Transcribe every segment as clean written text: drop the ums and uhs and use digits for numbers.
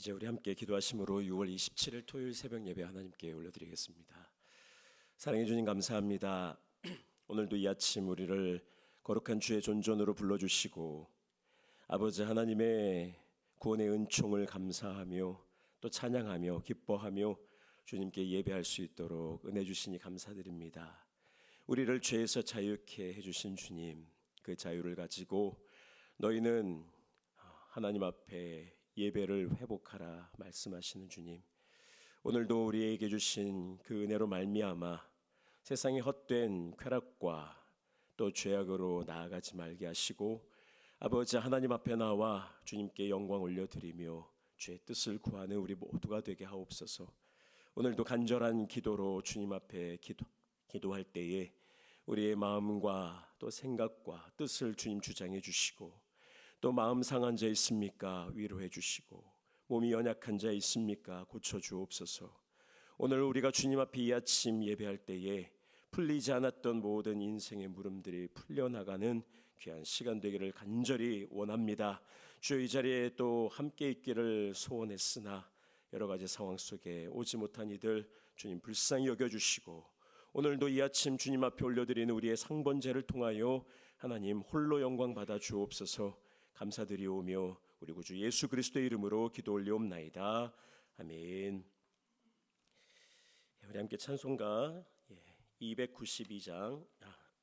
이제 우리 함께 기도하심으로 6월 27일 토요일 새벽 예배 하나님께 올려드리겠습니다. 사랑해 주님 감사합니다. 오늘도 이 아침 우리를 거룩한 주의 존전으로 불러주시고 아버지 하나님의 구원의 은총을 감사하며 또 찬양하며 기뻐하며 주님께 예배할 수 있도록 은혜 주시니 감사드립니다. 우리를 죄에서 자유케 해주신 주님, 그 자유를 가지고 너희는 하나님 앞에 예배를 회복하라 말씀하시는 주님, 오늘도 우리에게 주신 그 은혜로 말미암아 세상의 헛된 쾌락과 또 죄악으로 나아가지 말게 하시고 아버지 하나님 앞에 나와 주님께 영광 올려드리며 주의 뜻을 구하는 우리 모두가 되게 하옵소서. 오늘도 간절한 기도로 주님 앞에 기도할 때에 우리의 마음과 또 생각과 뜻을 주님 주장해 주시고, 또 마음 상한 자 있습니까? 위로해 주시고, 몸이 연약한 자 있습니까? 고쳐 주옵소서. 오늘 우리가 주님 앞에 이 아침 예배할 때에 풀리지 않았던 모든 인생의 물음들이 풀려나가는 귀한 시간 되기를 간절히 원합니다. 주여, 이 자리에 또 함께 있기를 소원했으나 여러 가지 상황 속에 오지 못한 이들 주님 불쌍히 여겨주시고, 오늘도 이 아침 주님 앞에 올려드리는 우리의 상번제를 통하여 하나님 홀로 영광 받아 주옵소서. 감사드리오며 우리 구주 예수 그리스도의 이름으로 기도 올리옵나이다. 아멘. 우리 함께 찬송가 292장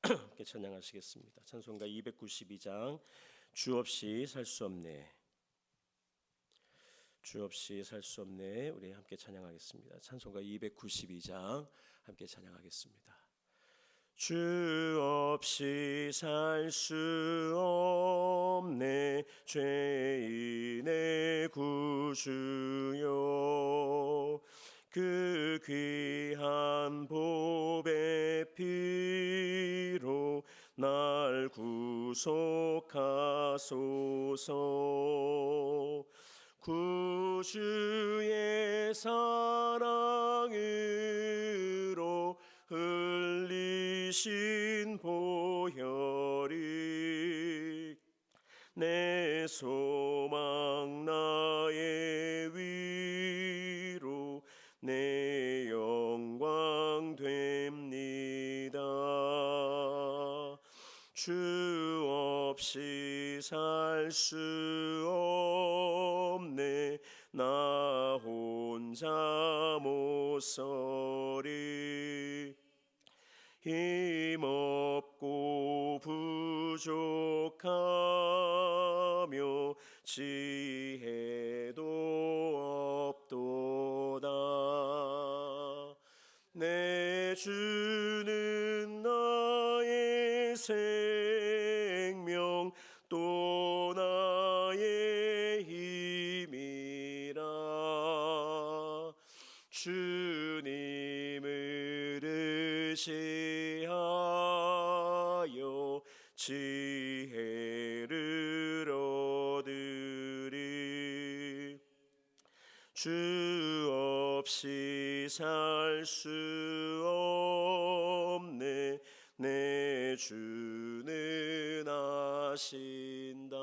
함께 찬양하시겠습니다. 찬송가 292장 주 없이 살 수 없네. 주 없이 살 수 없네. 우리 함께 찬양하겠습니다. 찬송가 292장 함께 찬양하겠습니다. 주 없이 살 수 없네. 죄인의 구주여, 그 귀한 보배 피로 날 구속하소서. 구주의 사랑으로 흘리신 보혈이 내 소망 나의 위로 내 영광 됩니다. 주 없이 살 수 없네. 나 혼자 못 서리. 힘없고 부족하며 지혜도 없도다. 내 주는 나의 생명 또 나의 힘이라. 주님을 의지하여 지혜를 얻으리. 주 없이 살 수 없네. 내 주는 아신다.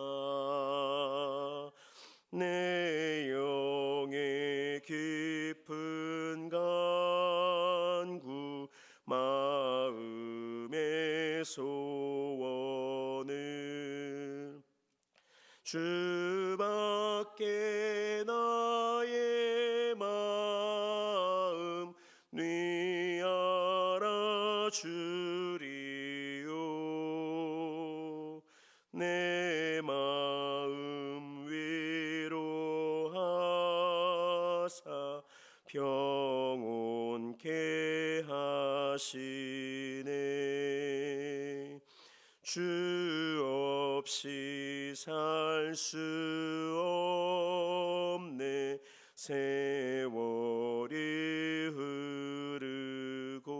내 영의 깊은 간구 마음의 소원은 주밖에 나의 마음 네 알아주리요. 내 마음 위로하사 평온케 하시네. 주 없이 살 수 없네. 세월이 흐르고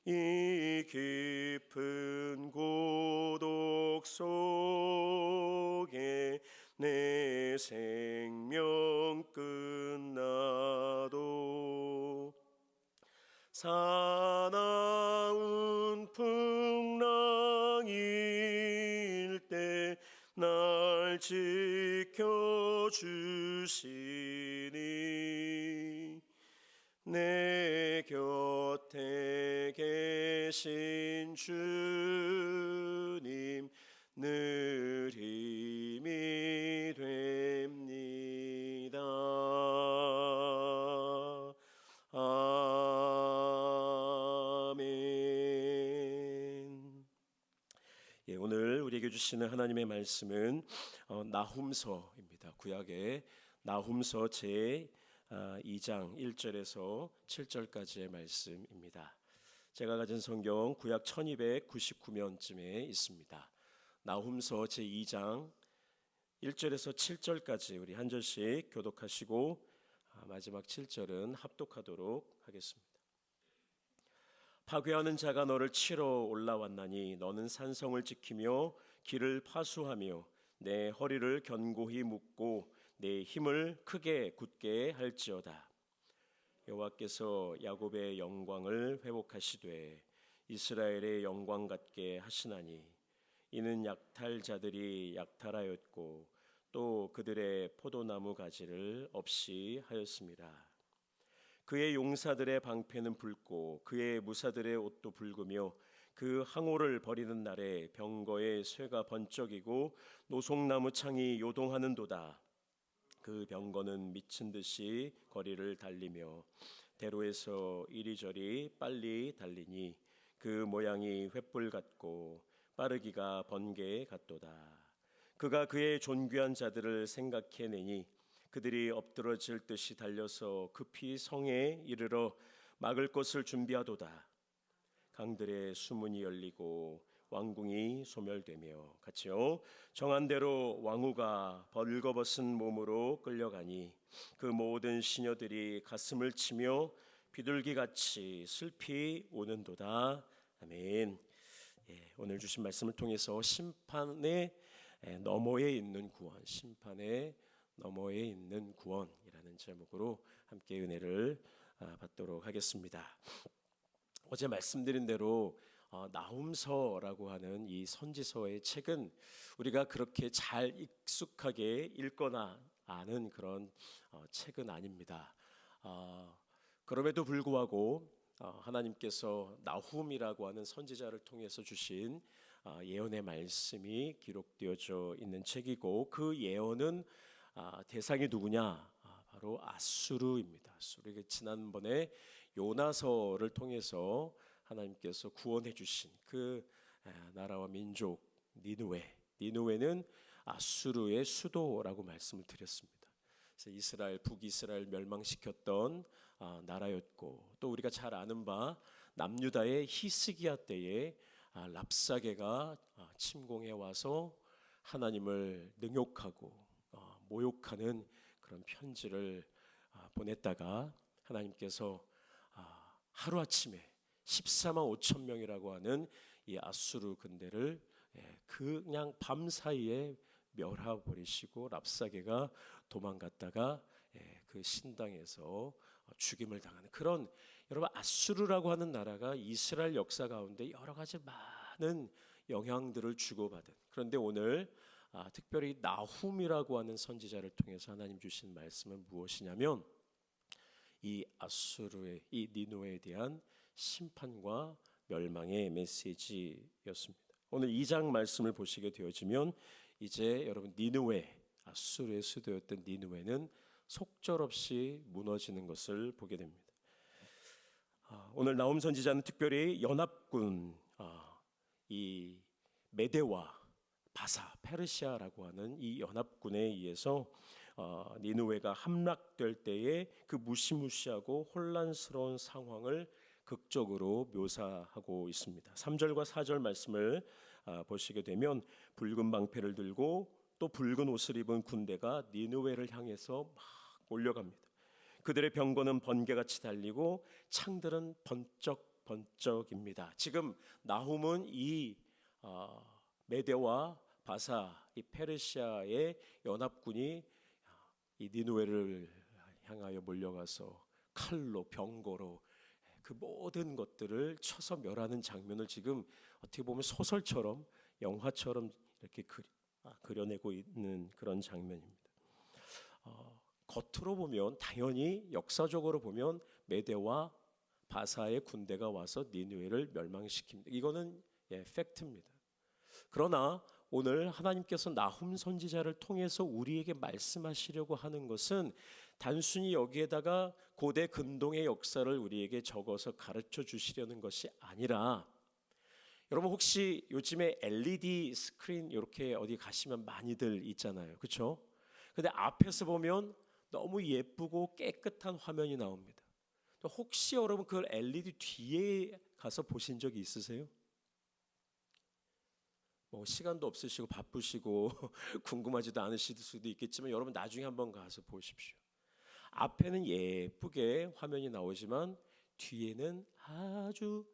이 깊은 고독 속에 내 생명 끝나도 사나운 풍랑일 때 날 지켜주시네. 주시니 내 곁에 계신 주님 늘 힘이 됩니다. 아멘. 예, 오늘 우리에게 주시는 하나님의 말씀은 나훔서입니다. 구약의 나훔서 제 2장 1절에서 7절까지의 말씀입니다. 제가 가진 성경 구약 1299면쯤에 있습니다. 나훔서 제 2장 1절에서 7절까지 우리 한 절씩 교독하시고 마지막 7절은 합독하도록 하겠습니다. 파괴하는 자가 너를 치러 올라왔나니 너는 산성을 지키며 길을 파수하며 내 허리를 견고히 묶고 내 힘을 크게 굳게 할지어다. 여호와께서 야곱의 영광을 회복하시되 이스라엘의 영광 같게 하시나니 이는 약탈자들이 약탈하였고 또 그들의 포도나무 가지를 없이 하였습니다. 그의 용사들의 방패는 붉고 그의 무사들의 옷도 붉으며 그 항오를 버리는 날에 병거의 쇠가 번쩍이고 노송나무 창이 요동하는도다. 그 병거는 미친 듯이 거리를 달리며 대로에서 이리저리 빨리 달리니 그 모양이 횃불 같고 빠르기가 번개 같도다. 그가 그의 존귀한 자들을 생각해내니 그들이 엎드러질 듯이 달려서 급히 성에 이르러 막을 것을 준비하도다. 강들의 수문이 열리고 왕궁이 소멸되며 같이요 정한 대로 왕후가 벌거벗은 몸으로 끌려가니 그 모든 시녀들이 가슴을 치며 비둘기같이 슬피 우는도다. 아멘. 예, 오늘 주신 말씀을 통해서 심판의 너머에 있는 구원, 심판의 너머에 있는 구원이라는 제목으로 함께 은혜를 받도록 하겠습니다. 어제 말씀드린 대로 나훔서라고 하는 이 선지서의 책은 우리가 그렇게 잘 익숙하게 읽거나 아는 그런 책은 아닙니다. 그럼에도 불구하고 하나님께서 나훔이라고 하는 선지자를 통해서 주신 예언의 말씀이 기록되어져 있는 책이고 그 예언은 대상이 누구냐? 바로 아수르입니다. 아수르. 지난번에 요나서를 통해서 하나님께서 구원해 주신 그 나라와 민족 니느웨는 아수르의 수도라고 말씀을 드렸습니다. 그래서 이스라엘 북이스라엘 멸망시켰던 나라였고 또 우리가 잘 아는 바 남유다의 히스기야 때에 랍사게가 침공해 와서 하나님을 능욕하고 모욕하는 그런 편지를 보냈다가 하나님께서 하루아침에 14만 5천 명이라고 하는 이 아수르 군대를 그냥 밤 사이에 멸해버리시고 랍사게가 도망갔다가 그 신당에서 죽임을 당하는 그런 여러분 아수르라고 하는 나라가 이스라엘 역사 가운데 여러 가지 많은 영향들을 주고받은 그런데 오늘 특별히 나훔이라고 하는 선지자를 통해서 하나님 주신 말씀은 무엇이냐면 이 아수르의 이 니느웨에 대한 심판과 멸망의 메시지였습니다. 오늘 2장 말씀을 보시게 되어지면 이제 여러분 니느웨 아수르의 수도였던 니느웨는 속절없이 무너지는 것을 보게 됩니다. 오늘 나훔 선지자는 특별히 연합군 이 메대와 바사 페르시아라고 하는 이 연합군에 의해서 니느웨가 함락될 때에 그 무시무시하고 혼란스러운 상황을 극적으로 묘사하고 있습니다. 3절과 4절 말씀을 보시게 되면 붉은 방패를 들고 또 붉은 옷을 입은 군대가 니느웨를 향해서 막 몰려갑니다. 그들의 병거는 번개같이 달리고 창들은 번쩍번쩍입니다. 지금 나훔은 이 메대와 바사 이 페르시아의 연합군이 이 니느웨를 향하여 몰려가서 칼로 병거로 그 모든 것들을 쳐서 멸하는 장면을 지금 어떻게 보면 소설처럼 영화처럼 이렇게 그려내고 있는 그런 장면입니다. 겉으로 보면 당연히 역사적으로 보면 메대와 바사의 군대가 와서 니느웨를 멸망시킵니다. 이거는 팩트입니다. 그러나 오늘 하나님께서 나훔 선지자를 통해서 우리에게 말씀하시려고 하는 것은 단순히 여기에다가 고대 근동의 역사를 우리에게 적어서 가르쳐 주시려는 것이 아니라, 여러분 혹시 요즘에 LED 스크린 이렇게 어디 가시면 많이들 있잖아요, 그렇죠? 근데 앞에서 보면 너무 예쁘고 깨끗한 화면이 나옵니다. 혹시 여러분 그 LED 뒤에 가서 보신 적이 있으세요? 뭐 시간도 없으시고 바쁘시고 궁금하지도 않으실 수도 있겠지만 여러분 나중에 한번 가서 보십시오. 앞에는 예쁘게 화면이 나오지만 뒤에는 아주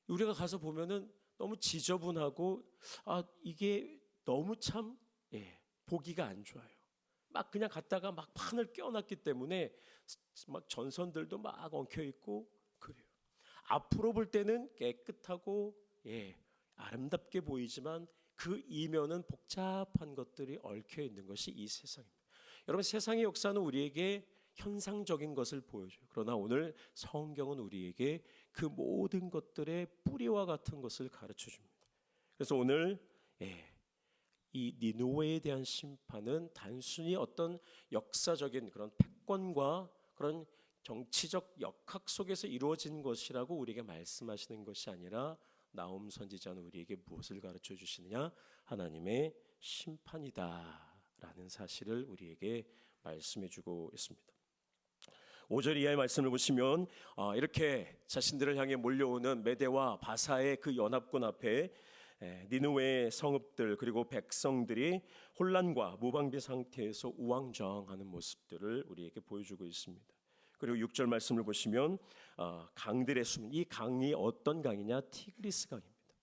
우리가 가서 보면은 너무 지저분하고 이게 너무 참 보기가 안 좋아요. 막 그냥 갔다가 막 판을 껴놨기 때문에 막 전선들도 막 엉켜 있고 그래요. 앞으로 볼 때는 깨끗하고 아름답게 보이지만 그 이면은 복잡한 것들이 얽혀 있는 것이 이 세상입니다. 여러분 세상의 역사는 우리에게 현상적인 것을 보여줘요. 그러나 오늘 성경은 우리에게 그 모든 것들의 뿌리와 같은 것을 가르쳐 줍니다. 그래서 오늘 이 니느웨에 대한 심판은 단순히 어떤 역사적인 그런 패권과 그런 정치적 역학 속에서 이루어진 것이라고 우리에게 말씀하시는 것이 아니라 나훔 선지자는 우리에게 무엇을 가르쳐 주시느냐? 하나님의 심판이다라는 사실을 우리에게 말씀해 주고 있습니다. 5절 이하의 말씀을 보시면 이렇게 자신들을 향해 몰려오는 메대와 바사의 그 연합군 앞에 니느웨의 성읍들 그리고 백성들이 혼란과 무방비 상태에서 우왕좌왕하는 모습들을 우리에게 보여주고 있습니다. 그리고 6절 말씀을 보시면 강들의 숨, 이 강이 어떤 강이냐? 티그리스 강입니다.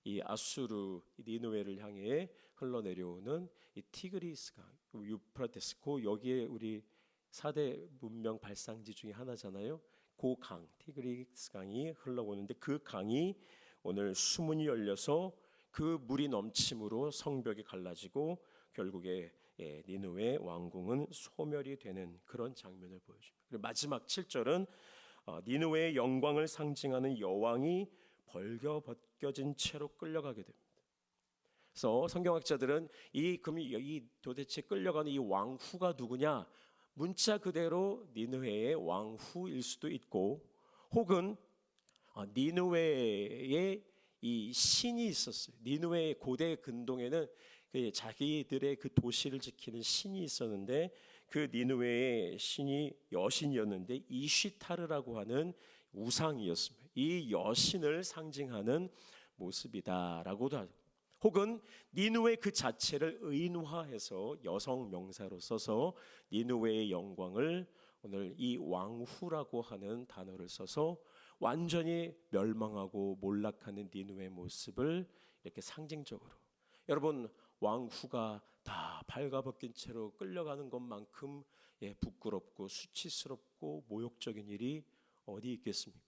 이 아수르 니느웨를 향해 흘러내려오는 이 티그리스 강, 유프라테스코, 여기에 우리 4대 문명 발상지 중에 하나잖아요. 그 강, 티그리스 강이 흘러오는데 그 강이 오늘 수문이 열려서 그 물이 넘침으로 성벽이 갈라지고 결국에 니느웨 왕궁은 소멸이 되는 그런 장면을 보여줍니다. 그리고 마지막 7절은 니느웨의 영광을 상징하는 여왕이 벌겨벗겨진 채로 끌려가게 됩니다. 그래서 성경학자들은 이 도대체 끌려가는 이 왕후가 누구냐? 문자 그대로 니느웨의 왕후일 수도 있고, 혹은 니느웨의 이 신이 있었어요. 니느웨의 고대 근동에는 자기들의 그 도시를 지키는 신이 있었는데 그 니느웨의 신이 여신이었는데 이쉬타르라고 하는 우상이었습니다. 이 여신을 상징하는 모습이다라고도 하죠. 혹은 니느웨 그 자체를 의인화해서 여성 명사로 써서 니느웨의 영광을 오늘 이 왕후라고 하는 단어를 써서 완전히 멸망하고 몰락하는 니느웨의 모습을 이렇게 상징적으로, 여러분 왕후가 다 발가벗긴 채로 끌려가는 것만큼 부끄럽고 수치스럽고 모욕적인 일이 어디 있겠습니까?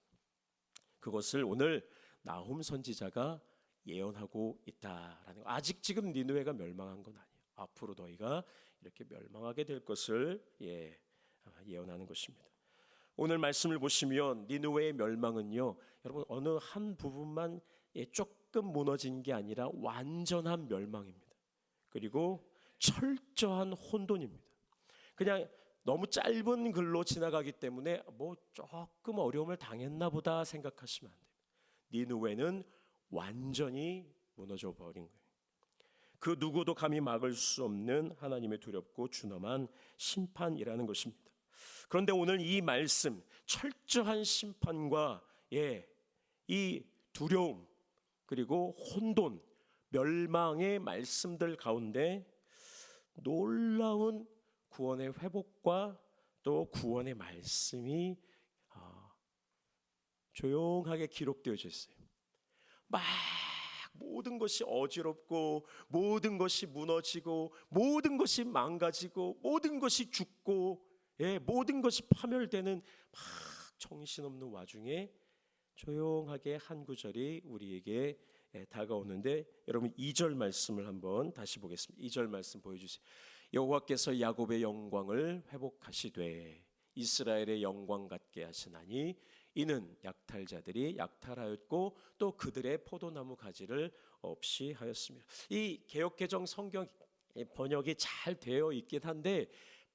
그것을 오늘 나훔 선지자가 예언하고 있다라는 거. 아직 지금 니느웨가 멸망한 건 아니에요. 앞으로 너희가 이렇게 멸망하게 될 것을 예언하는 것입니다. 오늘 말씀을 보시면 니느웨의 멸망은요, 여러분 어느 한 부분만 조금 무너진 게 아니라 완전한 멸망입니다. 그리고 철저한 혼돈입니다. 그냥 너무 짧은 글로 지나가기 때문에 뭐 조금 어려움을 당했나 보다 생각하시면 안 됩니다. 니느웨는 완전히 무너져 버린 거예요. 그 누구도 감히 막을 수 없는 하나님의 두렵고 준엄한 심판이라는 것입니다. 그런데 오늘 이 말씀, 철저한 심판과 이 두려움 그리고 혼돈, 멸망의 말씀들 가운데 놀라운 구원의 회복과 또 구원의 말씀이 조용하게 기록되어져 있어요. 막 모든 것이 어지럽고 모든 것이 무너지고 모든 것이 망가지고 모든 것이 죽고 모든 것이 파멸되는 막 정신없는 와중에 조용하게 한 구절이 우리에게 다가오는데, 여러분 2절 말씀을 한번 다시 보겠습니다. 2절 말씀 보여주세요. 여호와께서 야곱의 영광을 회복하시되 이스라엘의 영광 같게 하시나니 이는 약탈자들이 약탈하였고 또 그들의 포도나무 가지를 없이 하였습니다. 이 개역개정 성경 번역이 잘 되어 있긴 한데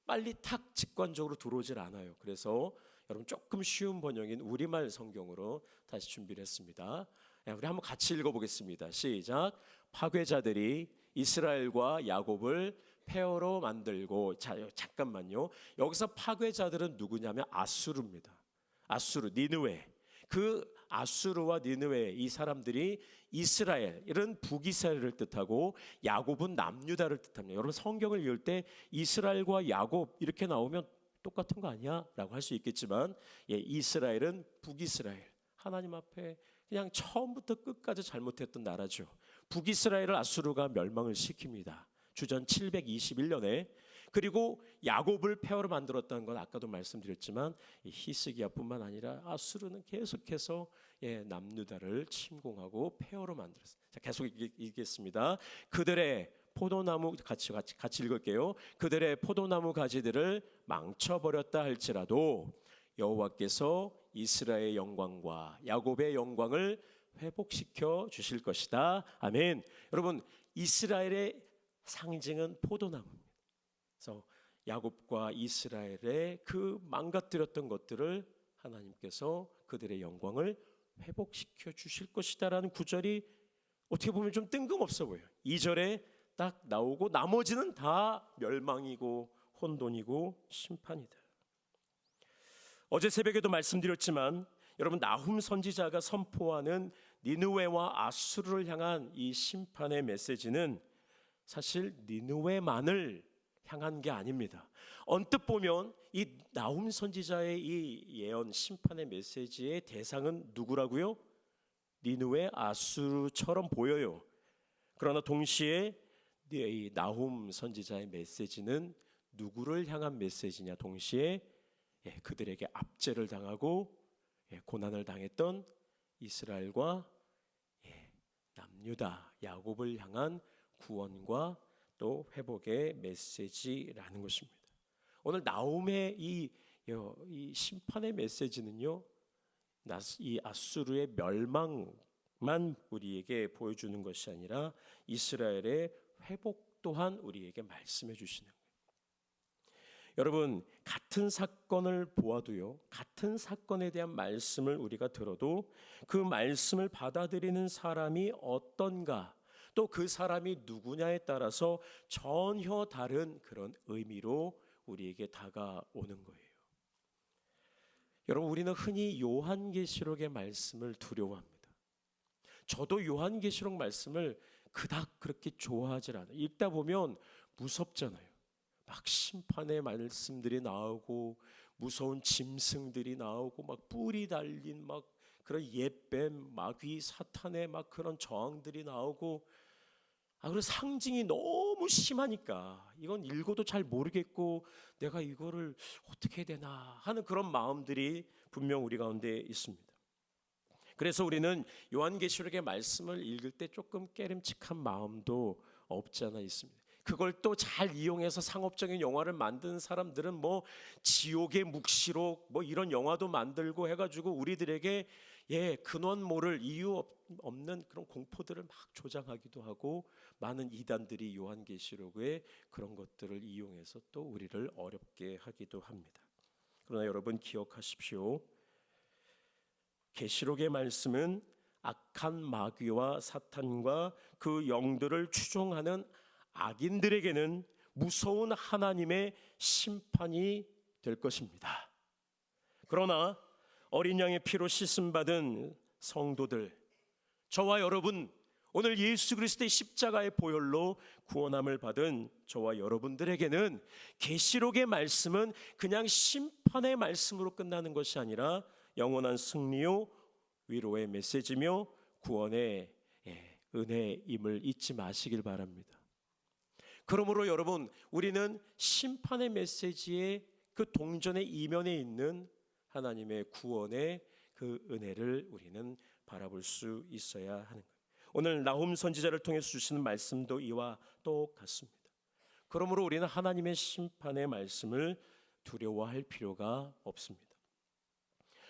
빨리 탁 직관적으로 들어오질 않아요. 그래서 여러분 조금 쉬운 번역인 우리말 성경으로 다시 준비를 했습니다. 우리 한번 같이 읽어보겠습니다. 시작. 파괴자들이 이스라엘과 야곱을 폐허로 만들고, 잠깐만요. 여기서 파괴자들은 누구냐면 아수르입니다. 아수르, 니느웨. 그 아수르와 니느웨 이 사람들이 이스라엘은 북이스라엘을 뜻하고 야곱은 남유다를 뜻합니다. 여러분 성경을 읽을 때 이스라엘과 야곱 이렇게 나오면 똑같은 거 아니야? 라고 할 수 있겠지만 이스라엘은 북이스라엘, 하나님 앞에 그냥 처음부터 끝까지 잘못했던 나라죠. 북이스라엘을 아수르가 멸망을 시킵니다. 주전 721년에. 그리고 야곱을 폐허로 만들었다는 건 아까도 말씀드렸지만 히스기야뿐만 아니라 아수르는 계속해서 남유다를 침공하고 폐허로 만들었어요. 자, 계속 읽겠습니다. 그들의 포도나무 같이 읽을게요. 그들의 포도나무 가지들을 망쳐버렸다 할지라도 여호와께서 이스라엘의 영광과 야곱의 영광을 회복시켜 주실 것이다. 아멘. 여러분 이스라엘의 상징은 포도나무입니다. 그래서 야곱과 이스라엘의 그 망가뜨렸던 것들을 하나님께서 그들의 영광을 회복시켜 주실 것이다라는 구절이 어떻게 보면 좀 뜬금없어 보여요. 2절에 딱 나오고 나머지는 다 멸망이고 혼돈이고 심판이다. 어제 새벽에도 말씀드렸지만 여러분 나훔 선지자가 선포하는 니느웨와 아수르를 향한 이 심판의 메시지는 사실 니느웨만을 향한 게 아닙니다. 언뜻 보면 이 나훔 선지자의 이 예언 심판의 메시지의 대상은 누구라고요? 니느웨 아수르처럼 보여요. 그러나 동시에 이 나훔 선지자의 메시지는 누구를 향한 메시지냐? 동시에 그들에게 압제를 당하고 고난을 당했던 이스라엘과 남유다 야곱을 향한 구원과 또 회복의 메시지라는 것입니다. 오늘 나훔의 이 심판의 메시지는요, 이 아수르의 멸망만 우리에게 보여주는 것이 아니라 이스라엘의 회복 또한 우리에게 말씀해 주시는 거예요. 여러분 같은 사건을 보아도요, 같은 사건에 대한 말씀을 우리가 들어도 그 말씀을 받아들이는 사람이 어떤가, 또 그 사람이 누구냐에 따라서 전혀 다른 그런 의미로 우리에게 다가오는 거예요. 여러분 우리는 흔히 요한계시록의 말씀을 두려워합니다. 저도 요한계시록 말씀을 그닥 그렇게 좋아하지 않아요. 읽다 보면 무섭잖아요. 막 심판의 말씀들이 나오고 무서운 짐승들이 나오고 막 뿔이 달린 막 그런 옛뱀, 마귀, 사탄의 막 그런 저항들이 나오고, 그리고 상징이 너무 심하니까 이건 읽어도 잘 모르겠고 내가 이거를 어떻게 해야 되나 하는 그런 마음들이 분명 우리 가운데 있습니다. 그래서 우리는 요한계시록의 말씀을 읽을 때 조금 깨름칙한 마음도 없지 않아 있습니다. 그걸 또 잘 이용해서 상업적인 영화를 만드는 사람들은 뭐 지옥의 묵시록 뭐 이런 영화도 만들고 해가지고 우리들에게 근원 모를 이유 없는 그런 공포들을 막 조장하기도 하고, 많은 이단들이 요한계시록의 그런 것들을 이용해서 또 우리를 어렵게 하기도 합니다. 그러나 여러분 기억하십시오. 계시록의 말씀은 악한 마귀와 사탄과 그 영들을 추종하는 악인들에게는 무서운 하나님의 심판이 될 것입니다. 그러나 어린 양의 피로 씻음받은 성도들, 저와 여러분, 오늘 예수 그리스도의 십자가의 보혈로 구원함을 받은 저와 여러분들에게는 계시록의 말씀은 그냥 심판의 말씀으로 끝나는 것이 아니라 영원한 승리요 위로의 메시지며 구원의 은혜임을 잊지 마시길 바랍니다. 그러므로 여러분 우리는 심판의 메시지의 그 동전의 이면에 있는 하나님의 구원의 그 은혜를 우리는 바라볼 수 있어야 하는 거예요. 오늘 나훔 선지자를 통해서 주시는 말씀도 이와 똑같습니다. 그러므로 우리는 하나님의 심판의 말씀을 두려워할 필요가 없습니다.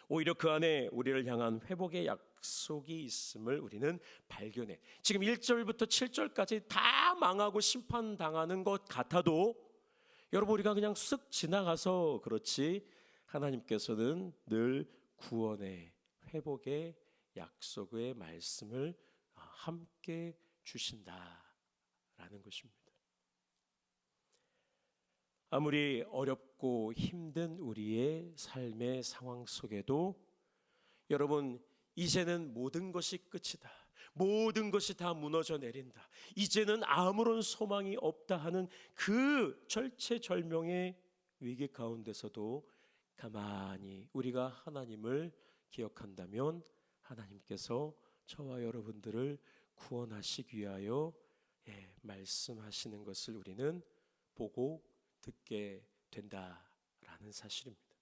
오히려 그 안에 우리를 향한 회복의 약속이 있음을 우리는 발견해. 지금 1절부터 7절까지 다 망하고 심판당하는 것 같아도 여러분, 우리가 그냥 쓱 지나가서 그렇지 하나님께서는 늘 구원의 회복의 약속의 말씀을 함께 주신다라는 것입니다. 아무리 어렵고 힘든 우리의 삶의 상황 속에도 여러분, 이제는 모든 것이 끝이다, 모든 것이 다 무너져 내린다, 이제는 아무런 소망이 없다 하는 그 절체절명의 위기 가운데서도 가만히 우리가 하나님을 기억한다면 하나님께서 저와 여러분들을 구원하시기 위하여 말씀하시는 것을 우리는 보고 듣게 된다라는 사실입니다.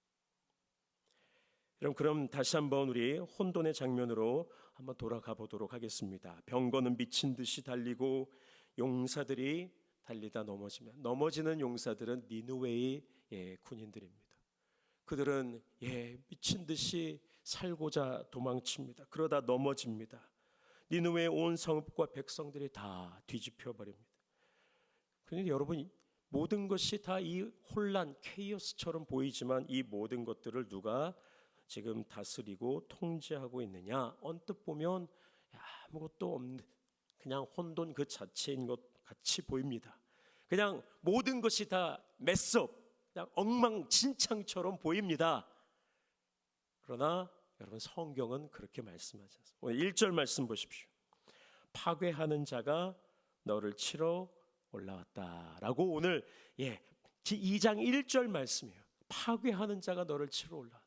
그럼 다시 한번 우리 혼돈의 장면으로 한번 돌아가 보도록 하겠습니다. 병거는 미친 듯이 달리고 용사들이 달리다 넘어지는 용사들은 니느웨의 군인들입니다. 그들은 미친 듯이 살고자 도망칩니다. 그러다 넘어집니다. 니느웨의 온 성읍과 백성들이 다 뒤집혀 버립니다. 그런데 여러분, 모든 것이 다 이 혼란, 케이오스처럼 보이지만 이 모든 것들을 누가 지금 다스리고 통제하고 있느냐? 언뜻 보면 아무것도 없는 그냥 혼돈 그 자체인 것 같이 보입니다. 그냥 모든 것이 다 메스업, 그냥 엉망진창처럼 보입니다. 그러나 여러분, 성경은 그렇게 말씀하지 않습니다. 오늘 1절 말씀 보십시오. 파괴하는 자가 너를 치러 올라왔다라고 오늘 2장 1절 말씀이에요. 파괴하는 자가 너를 치러 올라왔다.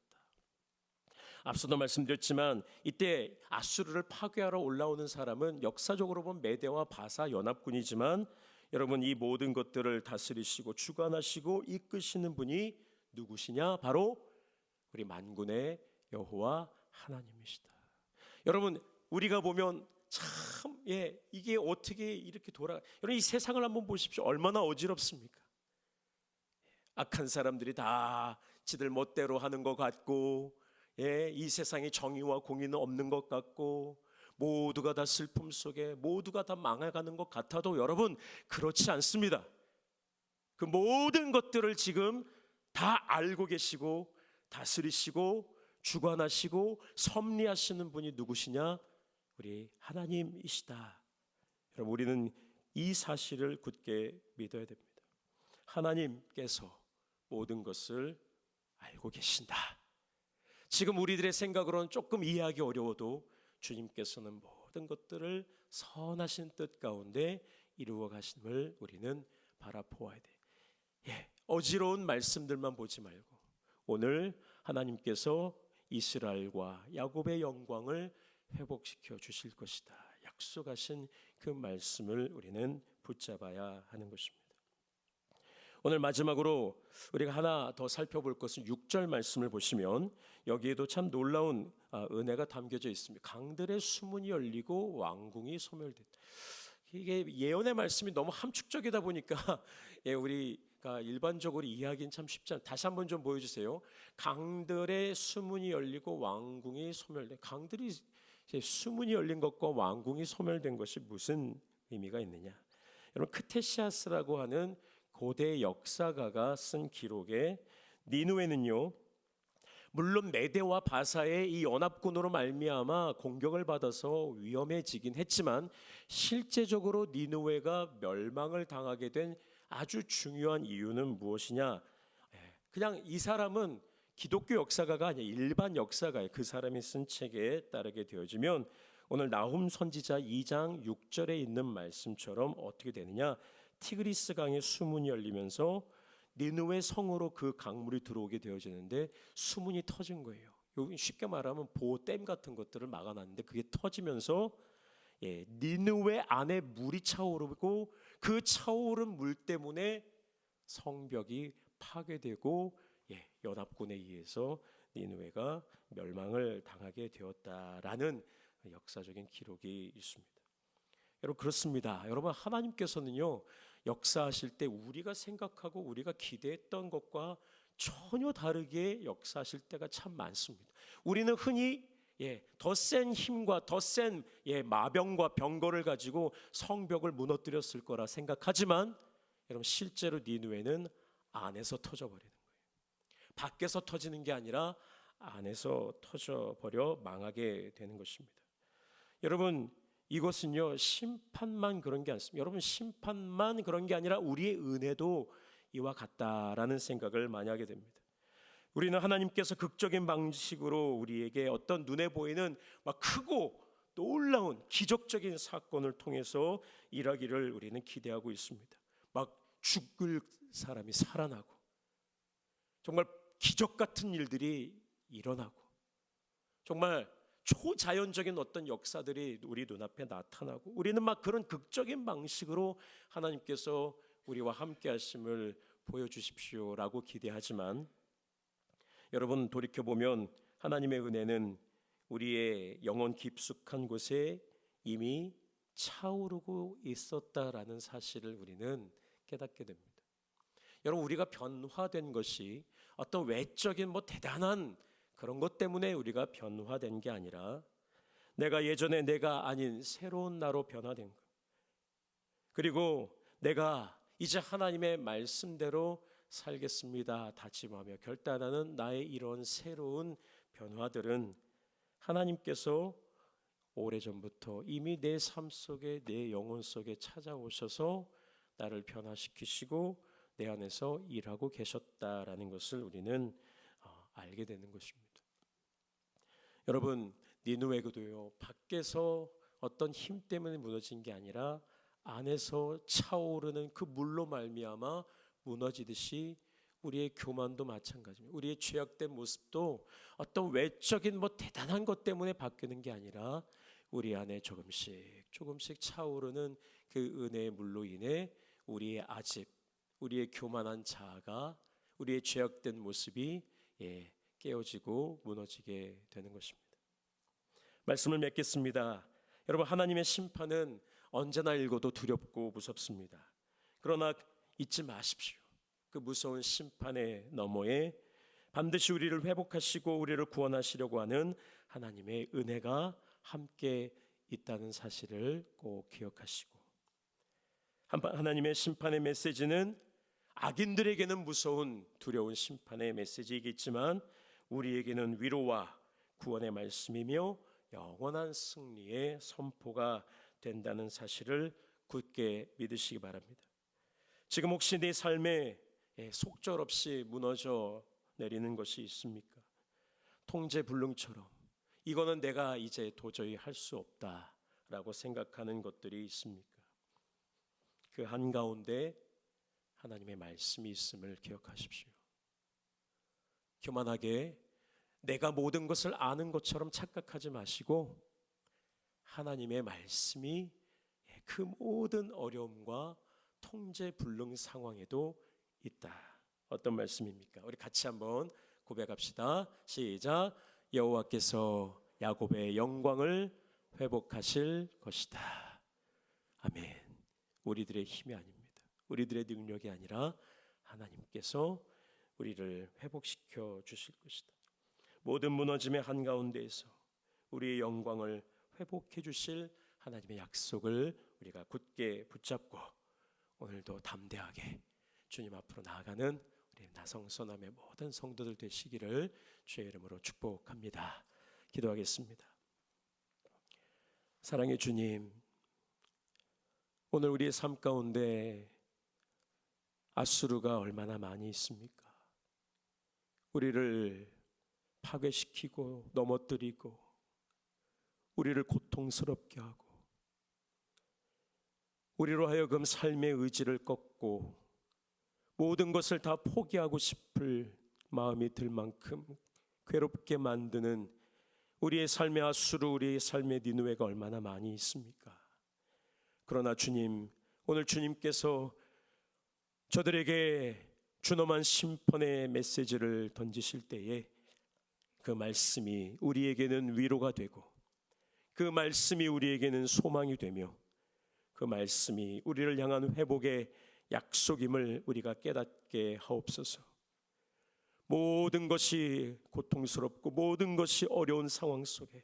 앞서도 말씀드렸지만 이때 아수르를 파괴하러 올라오는 사람은 역사적으로 보면 메대와 바사 연합군이지만 여러분, 이 모든 것들을 다스리시고 주관하시고 이끄시는 분이 누구시냐? 바로 우리 만군의 여호와 하나님이시다. 여러분, 우리가 보면 참 이게 어떻게 이렇게 여러분, 이 세상을 한번 보십시오. 얼마나 어지럽습니까? 악한 사람들이 다 지들 멋대로 하는 것 같고, 이 세상에 정의와 공의는 없는 것 같고, 모두가 다 슬픔 속에 모두가 다 망해가는 것 같아도 여러분, 그렇지 않습니다. 그 모든 것들을 지금 다 알고 계시고 다스리시고 주관하시고 섭리하시는 분이 누구시냐? 우리 하나님이시다. 여러분, 우리는 이 사실을 굳게 믿어야 됩니다. 하나님께서 모든 것을 알고 계신다. 지금 우리들의 생각으로는 조금 이해하기 어려워도 주님께서는 모든 것들을 선하신 뜻 가운데 이루어 가심을 우리는 바라보아야 돼. 어지러운 말씀들만 보지 말고 오늘 하나님께서 이스라엘과 야곱의 영광을 회복시켜 주실 것이다 약속하신 그 말씀을 우리는 붙잡아야 하는 것입니다. 오늘 마지막으로 우리가 하나 더 살펴볼 것은 6절 말씀을 보시면 여기에도 참 놀라운 은혜가 담겨져 있습니다. 강들의 수문이 열리고 왕궁이 소멸됐다. 이게 예언의 말씀이 너무 함축적이다 보니까 우리가 일반적으로 이해하기는 참 쉽지 않아요. 다시 한번 좀 보여주세요. 강들의 수문이 열리고 왕궁이 소멸된, 강들이 수문이 열린 것과 왕궁이 소멸된 것이 무슨 의미가 있느냐? 여러분, 크테시아스라고 하는 고대 역사가가 쓴 기록에 니느웨는요, 물론 메대와 바사의 이 연합군으로 말미암아 공격을 받아서 위험해지긴 했지만 실제적으로 니느웨가 멸망을 당하게 된 아주 중요한 이유는 무엇이냐? 그냥 이 사람은 기독교 역사가가 아니라 일반 역사가예요. 그 사람이 쓴 책에 따르게 되어지면 오늘 나훔 선지자 2장 6절에 있는 말씀처럼 어떻게 되느냐? 티그리스 강의 수문이 열리면서 니느웨 성으로 그 강물이 들어오게 되어지는데 수문이 터진 거예요. 여기 쉽게 말하면 보댐 같은 것들을 막아놨는데 그게 터지면서 니느웨 안에 물이 차오르고 그 차오른 물 때문에 성벽이 파괴되고 연합군에 의해서 니느웨가 멸망을 당하게 되었다라는 역사적인 기록이 있습니다. 여러분, 그렇습니다. 여러분, 하나님께서는요 역사하실 때 우리가 생각하고 우리가 기대했던 것과 전혀 다르게 역사하실 때가 참 많습니다. 우리는 흔히 더 센 힘과 더 센 마병과 병거를 가지고 성벽을 무너뜨렸을 거라 생각하지만 여러분, 실제로 니느웨는 안에서 터져버리는 거예요. 밖에서 터지는 게 아니라 안에서 터져버려 망하게 되는 것입니다. 여러분, 이것은요 심판만 그런 게 아니습니다. 여러분, 심판만 그런 게 아니라 우리의 은혜도 이와 같다라는 생각을 많이 하게 됩니다. 우리는 하나님께서 극적인 방식으로 우리에게 어떤 눈에 보이는 막 크고 놀라운 기적적인 사건을 통해서 일하기를 우리는 기대하고 있습니다. 막 죽을 사람이 살아나고 정말 기적 같은 일들이 일어나고 정말 초자연적인 어떤 역사들이 우리 눈앞에 나타나고 우리는 막 그런 극적인 방식으로 하나님께서 우리와 함께 하심을 보여주십시오라고 기대하지만 여러분, 돌이켜보면 하나님의 은혜는 우리의 영혼 깊숙한 곳에 이미 차오르고 있었다라는 사실을 우리는 깨닫게 됩니다. 여러분, 우리가 변화된 것이 어떤 외적인 대단한 그런 것 때문에 우리가 변화된 게 아니라 내가 예전에 내가 아닌 새로운 나로 변화된 것, 그리고 내가 이제 하나님의 말씀대로 살겠습니다 다짐하며 결단하는 나의 이런 새로운 변화들은 하나님께서 오래전부터 이미 내 삶 속에 내 영혼 속에 찾아오셔서 나를 변화시키시고 내 안에서 일하고 계셨다라는 것을 우리는 알게 되는 것입니다. 여러분, 니느웨도요 밖에서 어떤 힘 때문에 무너진 게 아니라 안에서 차오르는 그 물로 말미암아 무너지듯이 우리의 교만도 마찬가지입니다. 우리의 죄악된 모습도 어떤 외적인 대단한 것 때문에 바뀌는 게 아니라 우리 안에 조금씩 차오르는 그 은혜의 물로 인해 우리의 아집, 우리의 교만한 자아가, 우리의 죄악된 모습이 깨어지고 무너지게 되는 것입니다. 말씀을 맺겠습니다. 여러분, 하나님의 심판은 언제나 읽어도 두렵고 무섭습니다. 그러나 잊지 마십시오. 그 무서운 심판의 너머에 반드시 우리를 회복하시고 우리를 구원하시려고 하는 하나님의 은혜가 함께 있다는 사실을 꼭 기억하시고, 하나님의 심판의 메시지는 악인들에게는 무서운 두려운 심판의 메시지이겠지만 우리에게는 위로와 구원의 말씀이며 영원한 승리의 선포가 된다는 사실을 굳게 믿으시기 바랍니다. 지금 혹시 네 삶에 속절없이 무너져 내리는 것이 있습니까? 통제불능처럼 이거는 내가 이제 도저히 할 수 없다라고 생각하는 것들이 있습니까? 그 한가운데 하나님의 말씀이 있음을 기억하십시오. 교만하게 내가 모든 것을 아는 것처럼 착각하지 마시고 하나님의 말씀이 그 모든 어려움과 통제불능 상황에도 있다. 어떤 말씀입니까? 우리 같이 한번 고백합시다. 시작. 여호와께서 야곱의 영광을 회복하실 것이다. 아멘. 우리들의 힘이 아닙니다. 우리들의 능력이 아니라 하나님께서 우리를 회복시켜 주실 것이다. 모든 무너짐의 한가운데에서 우리의 영광을 회복해 주실 하나님의 약속을 우리가 굳게 붙잡고 오늘도 담대하게 주님 앞으로 나아가는 우리 나성서남의 모든 성도들 되시기를 주의 이름으로 축복합니다. 기도하겠습니다. 사랑의 주님, 오늘 우리의 삶 가운데 아수르가 얼마나 많이 있습니까? 우리를 파괴시키고 넘어뜨리고 우리를 고통스럽게 하고 우리로 하여금 삶의 의지를 꺾고 모든 것을 다 포기하고 싶을 마음이 들 만큼 괴롭게 만드는 우리의 삶의 아수르, 우리의 삶의 니느웨가 얼마나 많이 있습니까? 그러나 주님, 오늘 주님께서 저들에게 준엄한 심판의 메시지를 던지실 때에 그 말씀이 우리에게는 위로가 되고 그 말씀이 우리에게는 소망이 되며 그 말씀이 우리를 향한 회복의 약속임을 우리가 깨닫게 하옵소서. 모든 것이 고통스럽고 모든 것이 어려운 상황 속에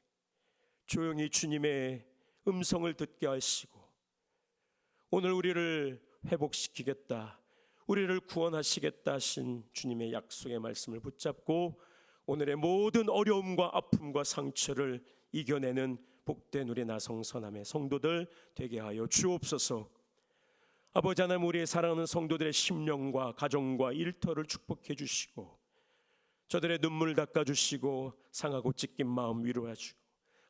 조용히 주님의 음성을 듣게 하시고 오늘 우리를 회복시키겠다, 우리를 구원하시겠다 하신 주님의 약속의 말씀을 붙잡고 오늘의 모든 어려움과 아픔과 상처를 이겨내는 복된 우리 나성서남의 성도들 되게 하여 주옵소서. 아버지 하나님, 우리의 사랑하는 성도들의 심령과 가정과 일터를 축복해 주시고 저들의 눈물을 닦아주시고 상하고 찢긴 마음 위로해 주고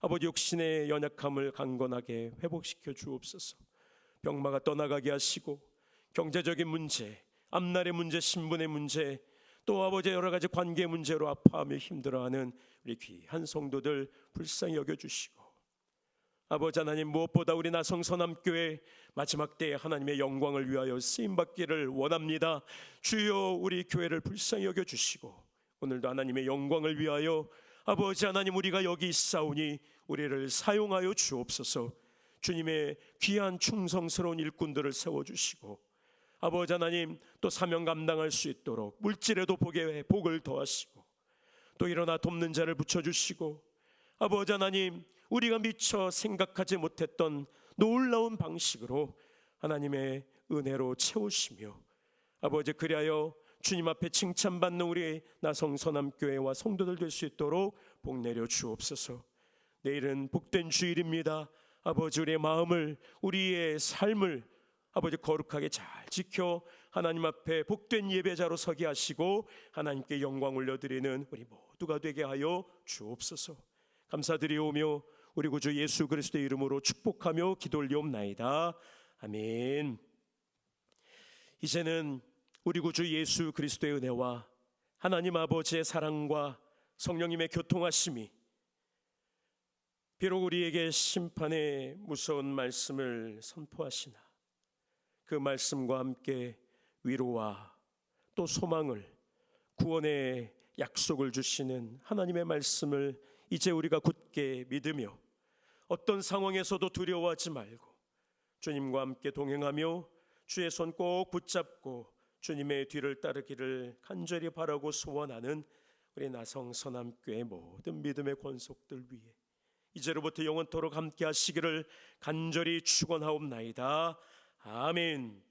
아버지 육신의 연약함을 강건하게 회복시켜 주옵소서. 병마가 떠나가게 하시고 경제적인 문제, 앞날의 문제, 신분의 문제, 또 아버지 여러 가지 관계 문제로 아파하며 힘들어하는 우리 귀한 성도들 불쌍히 여겨주시고 아버지 하나님, 무엇보다 우리 나성서남교회 마지막 때에 하나님의 영광을 위하여 쓰임받기를 원합니다. 주여 우리 교회를 불쌍히 여겨주시고 오늘도 하나님의 영광을 위하여 아버지 하나님, 우리가 여기 있사오니 우리를 사용하여 주옵소서. 주님의 귀한 충성스러운 일꾼들을 세워주시고 아버지 하나님, 또 사명 감당할 수 있도록 물질에도 복을 더하시고 또 일어나 돕는 자를 붙여주시고 아버지 하나님, 우리가 미처 생각하지 못했던 놀라운 방식으로 하나님의 은혜로 채우시며 아버지, 그리하여 주님 앞에 칭찬받는 우리 나성서남교회와 성도들 될 수 있도록 복 내려 주옵소서. 내일은 복된 주일입니다. 아버지, 우리의 마음을, 우리의 삶을 아버지 거룩하게 잘 지켜 하나님 앞에 복된 예배자로 서게 하시고 하나님께 영광 올려드리는 우리 모두가 되게 하여 주옵소서. 감사드리오며 우리 구주 예수 그리스도의 이름으로 축복하며 기도 올리옵나이다. 아멘. 이제는 우리 구주 예수 그리스도의 은혜와 하나님 아버지의 사랑과 성령님의 교통하심이 비록 우리에게 심판의 무서운 말씀을 선포하시나 그 말씀과 함께 위로와 또 소망을, 구원의 약속을 주시는 하나님의 말씀을 이제 우리가 굳게 믿으며 어떤 상황에서도 두려워하지 말고 주님과 함께 동행하며 주의 손 꼭 붙잡고 주님의 뒤를 따르기를 간절히 바라고 소원하는 우리 나성서남교회 모든 믿음의 권속들 위해 이제로부터 영원토록 함께 하시기를 간절히 축원하옵나이다. 아멘.